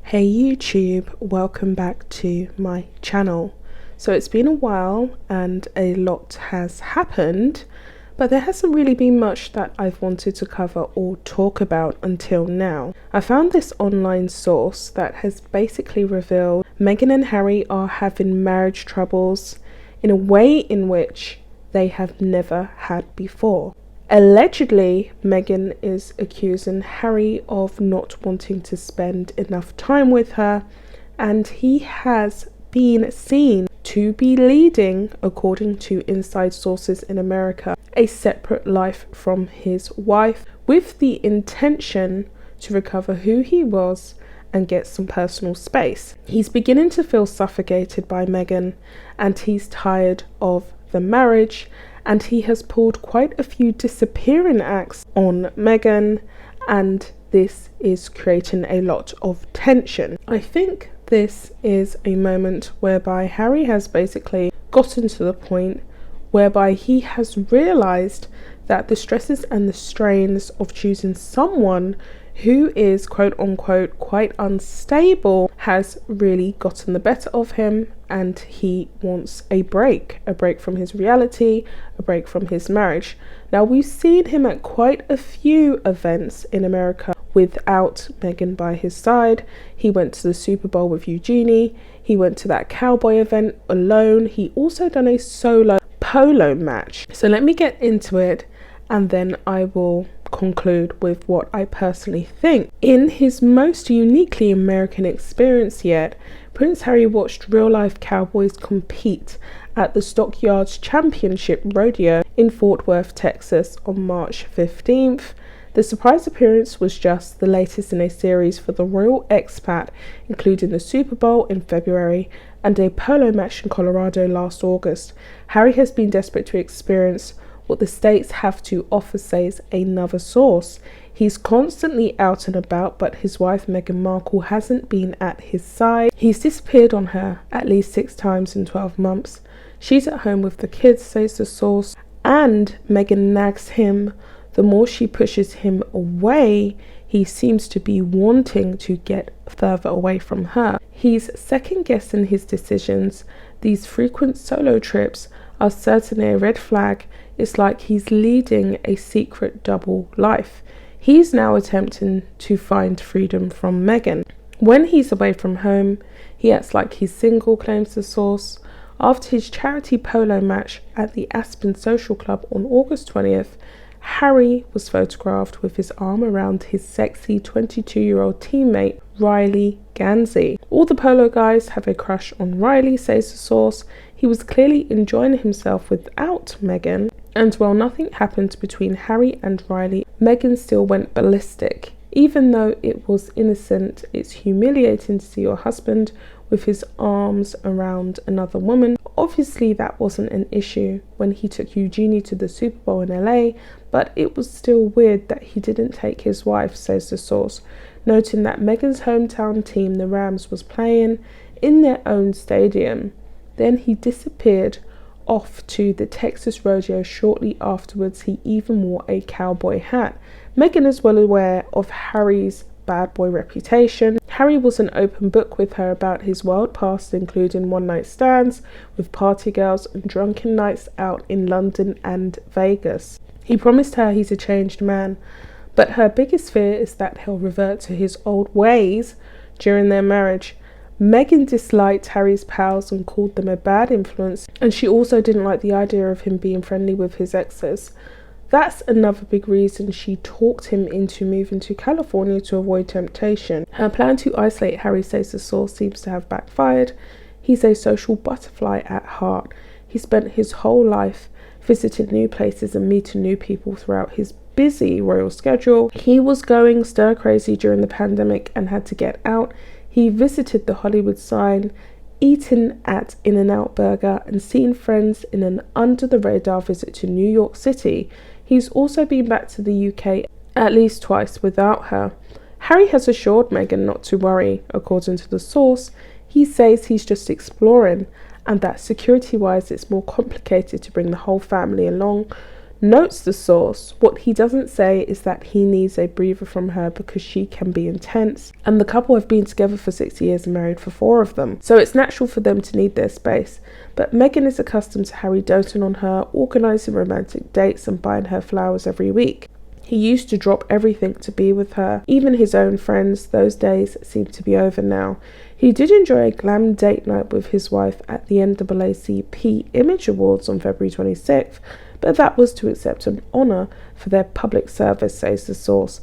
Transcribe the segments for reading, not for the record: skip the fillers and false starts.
Hey YouTube, welcome back to my channel. So it's been a while and a lot has happened, but there hasn't really been much that I've wanted to cover or talk about until now. I found this online source that has basically revealed Meghan and Harry are having marriage troubles in a way in which they have never had before. Allegedly, Meghan is accusing Harry of not wanting to spend enough time with her, and he has been seen to be leading, according to inside sources in America, a separate life from his wife with the intention to recover who he was and get some personal space. He's beginning to feel suffocated by Meghan, and he's tired of the marriage, and he has pulled quite a few disappearing acts on Meghan, and this is creating a lot of tension. I think this is a moment whereby Harry has basically gotten to the point whereby he has realized that the stresses and the strains of choosing someone who is quote unquote quite unstable has really gotten the better of him, and he wants a break from his reality, a break from his marriage. Now, we've seen him at quite a few events in America without Meghan by his side. He went to the Super Bowl with Eugenie, he went to that cowboy event alone, he also done a solo polo match. So let me get into it and then I will conclude with what I personally think. In his most uniquely American experience yet, Prince Harry watched real-life cowboys compete at the Stockyards Championship Rodeo in Fort Worth, Texas on March 15th. The surprise appearance was just the latest in a series for the royal expat, including the Super Bowl in February and a polo match in Colorado last August. Harry has been desperate to experience what the States have to offer, says another source. He's constantly out and about, but his wife Meghan Markle hasn't been at his side. He's disappeared on her at least 6 times in 12 months. She's at home with the kids, says the source, and Meghan nags him. The more she pushes him away, he seems to be wanting to get further away from her. He's second guessing his decisions. These frequent solo trips are certainly a red flag. It's like he's leading a secret double life. He's now attempting to find freedom from Meghan. When he's away from home, he acts like he's single, claims the source. After his charity polo match at the Aspen Social Club on August 20th, Harry was photographed with his arm around his sexy 22-year-old teammate, Riley Gansey. All the polo guys have a crush on Riley, says the source. He was clearly enjoying himself without Meghan, and while nothing happened between Harry and Riley, Meghan still went ballistic. Even though it was innocent, it's humiliating to see your husband with his arms around another woman. Obviously, that wasn't an issue when he took Eugenie to the Super Bowl in LA, but it was still weird that he didn't take his wife, says the source, noting that Meghan's hometown team, the Rams, was playing in their own stadium. Then he disappeared off to the Texas rodeo. Shortly afterwards, he even wore a cowboy hat. Meghan is well aware of Harry's bad boy reputation. Harry was an open book with her about his wild past, including one-night stands with party girls and drunken nights out in London and Vegas. He promised her he's a changed man, but her biggest fear is that he'll revert to his old ways during their marriage. Meghan disliked Harry's pals and called them a bad influence, and she also didn't like the idea of him being friendly with his exes. That's another big reason she talked him into moving to California to avoid temptation. Her plan to isolate Harry, says the source, seems to have backfired. He's a social butterfly at heart. He spent his whole life visiting new places and meeting new people throughout his busy royal schedule. He was going stir crazy during the pandemic and had to get out. He visited the Hollywood sign, eaten at In-N-Out Burger, and seen friends in an under-the-radar visit to New York City. He's also been back to the UK at least twice without her. Harry has assured Meghan not to worry, according to the source. He says he's just exploring, and that security-wise it's more complicated to bring the whole family along. Notes the source, what he doesn't say is that he needs a breather from her because she can be intense, and the couple have been together for 6 years and married for 4 of them, so it's natural for them to need their space. But Meghan is accustomed to Harry doting on her, organising romantic dates and buying her flowers every week. He used to drop everything to be with her, even his own friends. Those days seem to be over now. He did enjoy a glam date night with his wife at the NAACP Image Awards on February 26th, but that was to accept an honour for their public service, says the source.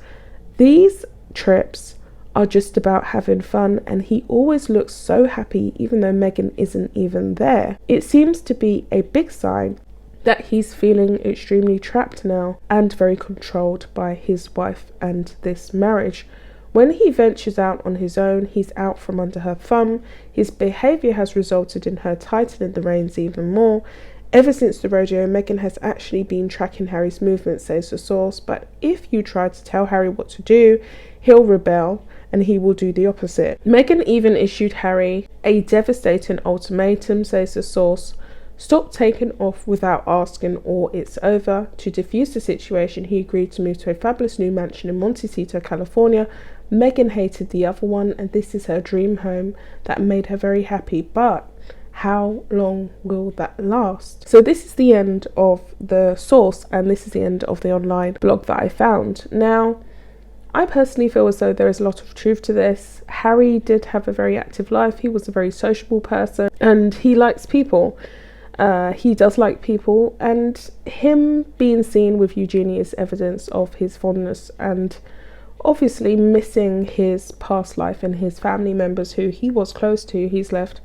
These trips are just about having fun, and he always looks so happy even though Meghan isn't even there. It seems to be a big sign that he's feeling extremely trapped now and very controlled by his wife and this marriage. When he ventures out on his own, he's out from under her thumb. His behaviour has resulted in her tightening the reins even more. Ever since the rodeo, Meghan has actually been tracking Harry's movements, says the source, but if you try to tell Harry what to do, he'll rebel and he will do the opposite. Meghan even issued Harry a devastating ultimatum, says the source. Stop taking off without asking or it's over. To defuse the situation, he agreed to move to a fabulous new mansion in Montecito, California. Meghan hated the other one, and this is her dream home that made her very happy, but how long will that last? So this is the end of the source, and this is the end of the online blog that I found. Now, I personally feel as though there is a lot of truth to this. Harry did have a very active life. He was a very sociable person, and he likes people. He does like people, and him being seen with Eugenie is evidence of his fondness and obviously missing his past life and his family members who he was close to. He's left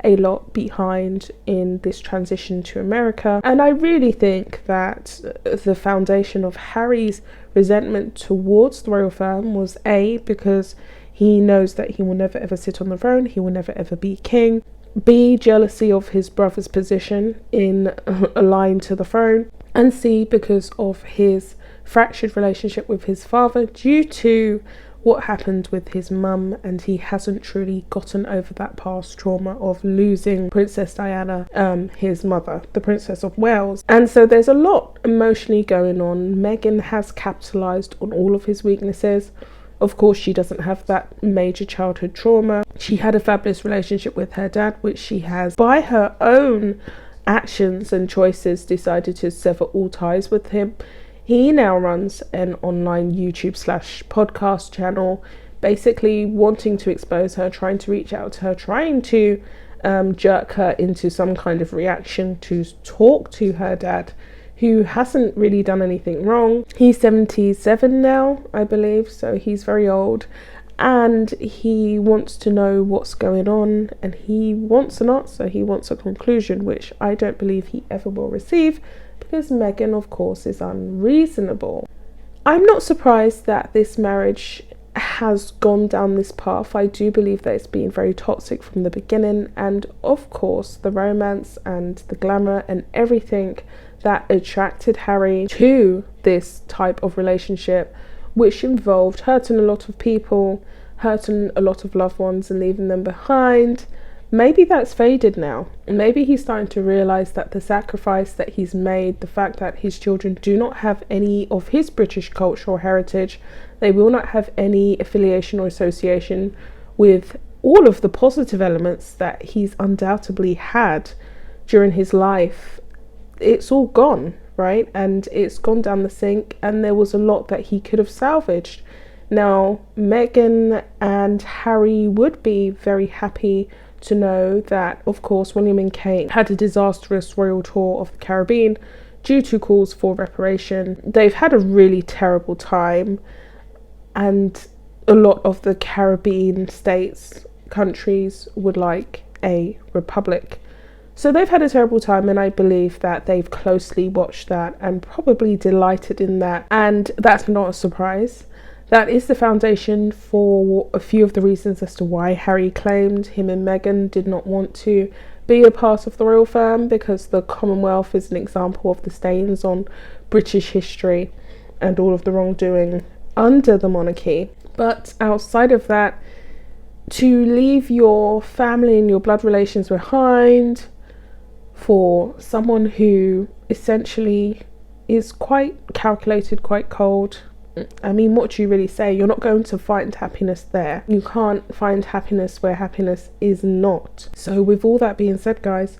a lot behind in this transition to America, and I really think that the foundation of Harry's resentment towards the royal family was because he knows that he will never ever sit on the throne, he will never ever be king. B, jealousy of his brother's position in a line to the throne, and C, because of his fractured relationship with his father due to what happened with his mum, and he hasn't truly gotten over that past trauma of losing Princess Diana, his mother, the Princess of Wales. And so there's a lot emotionally going on. Meghan has capitalised on all of his weaknesses. Of course, she doesn't have that major childhood trauma. She had a fabulous relationship with her dad, which she has, by her own actions and choices, decided to sever all ties with him. He now runs an online YouTube/podcast channel, basically wanting to expose her, trying to reach out to her, trying to jerk her into some kind of reaction to talk to her dad, who hasn't really done anything wrong. He's 77 now, I believe, so he's very old, and he wants to know what's going on, and he wants an answer, he wants a conclusion, which I don't believe he ever will receive, because Meghan, of course, is unreasonable. I'm not surprised that this marriage has gone down this path. I do believe that it's been very toxic from the beginning, and of course the romance and the glamour and everything that attracted Harry to this type of relationship, which involved hurting a lot of people, hurting a lot of loved ones and leaving them behind. Maybe that's faded now. Maybe he's starting to realise that the sacrifice that he's made, the fact that his children do not have any of his British culture or heritage, they will not have any affiliation or association with all of the positive elements that he's undoubtedly had during his life. It's all gone, right? And it's gone down the sink, and there was a lot that he could have salvaged. Now, Meghan and Harry would be very happy to know that, of course, William and Kate had a disastrous royal tour of the Caribbean due to calls for reparation. They've had a really terrible time, and a lot of the Caribbean states, countries, would like a republic. So they've had a terrible time, and I believe that they've closely watched that and probably delighted in that, and that's not a surprise. That is the foundation for a few of the reasons as to why Harry claimed him and Meghan did not want to be a part of the royal firm, because the Commonwealth is an example of the stains on British history and all of the wrongdoing under the monarchy. But outside of that, to leave your family and your blood relations behind for someone who essentially is quite calculated, quite cold. I mean, what do you really say? You're not going to find happiness there. You can't find happiness where happiness is not. So with all that being said, guys,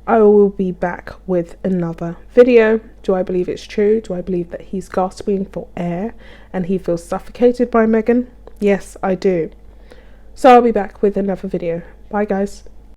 I will be back with another video. Do I believe it's true? Do I believe that he's gasping for air and he feels suffocated by Meghan? Yes, I do. So I'll be back with another video. Bye, guys.